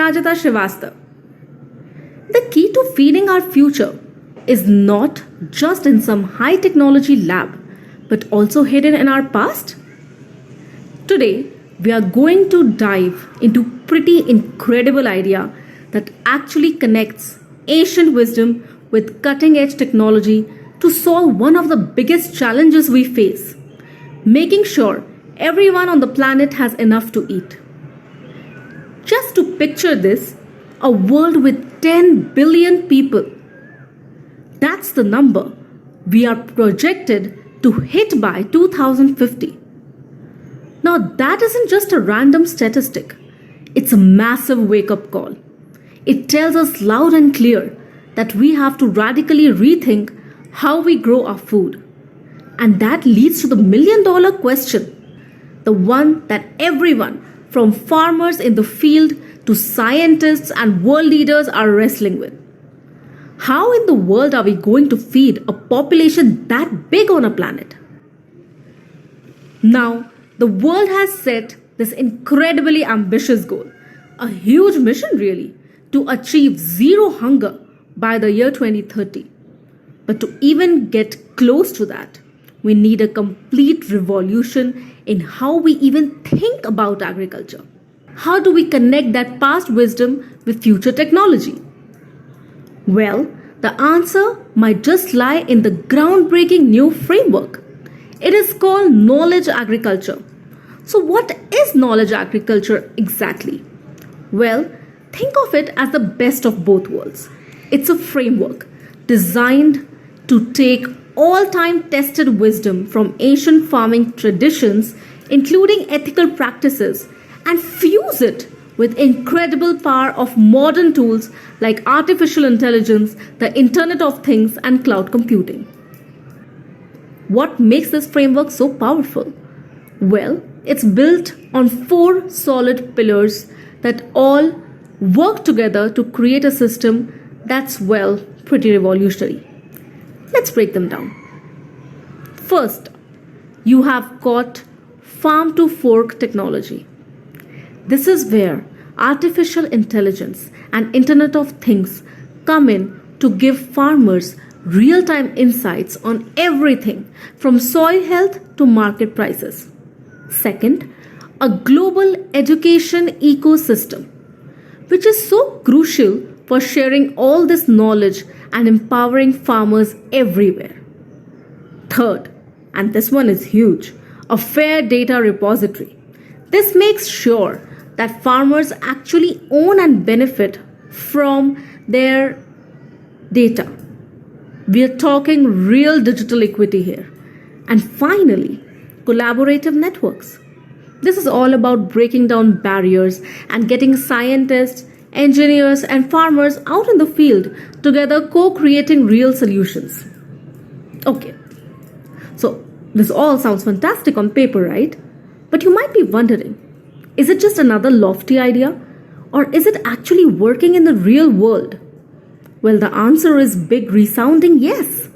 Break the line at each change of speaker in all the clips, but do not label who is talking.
Aparajita Srivastava. The key to feeding our future is not just in some high technology lab, but also hidden in our past. Today, we are going to dive into pretty incredible idea that actually connects ancient wisdom with cutting edge technology to solve one of the biggest challenges we face, making sure everyone on the planet has enough to eat. Just to picture this, a world with 10 billion people. That's the number we are projected to hit by 2050. Now, that isn't just a random statistic. It's a massive wake-up call. It tells us loud and clear that we have to radically rethink how we grow our food. And that leads to the million-dollar question, the one that everyone, from farmers in the field to scientists and world leaders, are wrestling with. How in the world are we going to feed a population that big on a planet? Now, the world has set this incredibly ambitious goal, a huge mission really, to achieve zero hunger by the year 2030. But to even get close to that, we need a complete revolution in how we even think about agriculture. How do we connect that past wisdom with future technology? Well, the answer might just lie in the groundbreaking new framework. It is called knowledge agriculture. So what is knowledge agriculture exactly? Well, think of it as the best of both worlds. It's a framework designed to take all-time tested wisdom from ancient farming traditions, including ethical practices, and fuse it with incredible power of modern tools like artificial intelligence, the Internet of Things, and cloud computing. What makes this framework so powerful? Well, it's built on 4 solid pillars that all work together to create a system that's, well, pretty revolutionary. Let's break them down. First, you have got farm to fork technology. This is where artificial intelligence and Internet of Things come in to give farmers real-time insights on everything from soil health to market prices. Second, a global education ecosystem, which is so crucial for sharing all this knowledge and empowering farmers everywhere. Third, and this one is huge, a fair data repository. This makes sure that farmers actually own and benefit from their data. We are talking real digital equity here. And finally, collaborative networks. This is all about breaking down barriers and getting scientists, engineers, and farmers out in the field together, co-creating real solutions. Okay, so this all sounds fantastic on paper, right? But you might be wondering, is it just another lofty idea? Or is it actually working in the real world? Well, the answer is big resounding yes.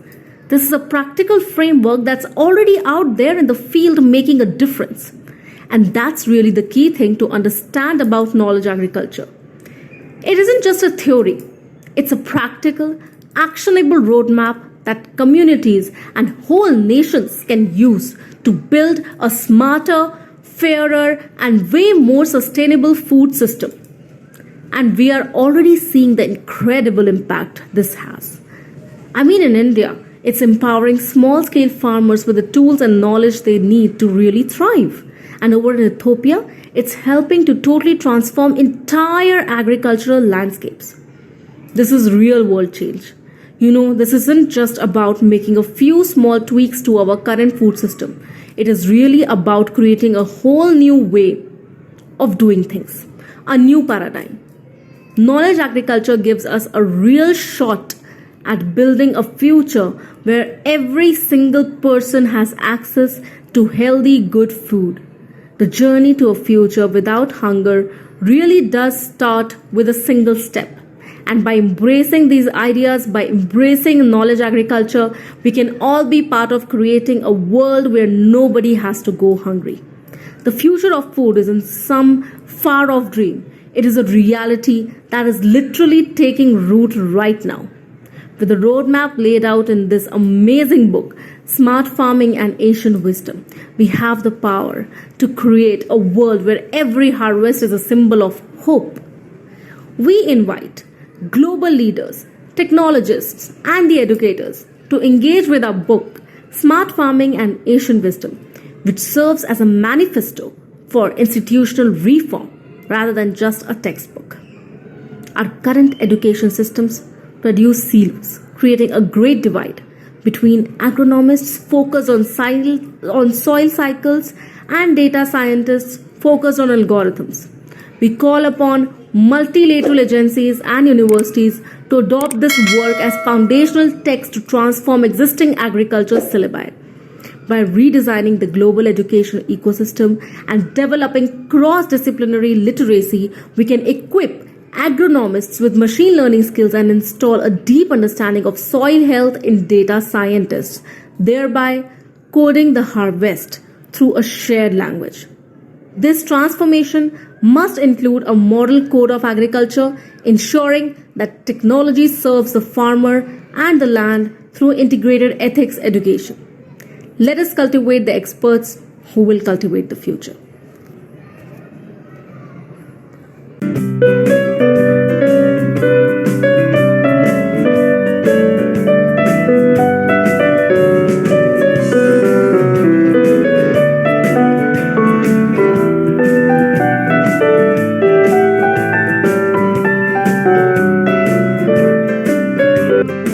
This is a practical framework that's already out there in the field making a difference. And that's really the key thing to understand about knowledge agriculture. It isn't just a theory. It's a practical, actionable roadmap that communities and whole nations can use to build a smarter, fairer, and way more sustainable food system. And we are already seeing the incredible impact this has. I mean, in India, it's empowering small-scale farmers with the tools and knowledge they need to really thrive. And over in Ethiopia, it's helping to totally transform entire agricultural landscapes. This is real-world change. You know, this isn't just about making a few small tweaks to our current food system. It is really about creating a whole new way of doing things, a new paradigm. Knowledge agriculture gives us a real shot at building a future where every single person has access to healthy, good food. The journey to a future without hunger really does start with a single step. And by embracing these ideas, by embracing knowledge agriculture, we can all be part of creating a world where nobody has to go hungry. The future of food isn't some far-off dream. It is a reality that is literally taking root right now. With the roadmap laid out in this amazing book, Smart Farming and Ancient Wisdom, we have the power to create a world where every harvest is a symbol of hope. We invite global leaders, technologists, and the educators to engage with our book, Smart Farming and Ancient Wisdom, which serves as a manifesto for institutional reform rather than just a textbook. Our current education systems produce silos, creating a great divide between agronomists focused on soil cycles and data scientists focused on algorithms. We call upon multilateral agencies and universities to adopt this work as foundational text to transform existing agriculture syllabi. By redesigning the global educational ecosystem and developing cross-disciplinary literacy, we can equip agronomists with machine learning skills and install a deep understanding of soil health in data scientists, thereby coding the harvest through a shared language. This transformation must include a model code of agriculture, ensuring that technology serves the farmer and the land through integrated ethics education. Let us cultivate the experts who will cultivate the future.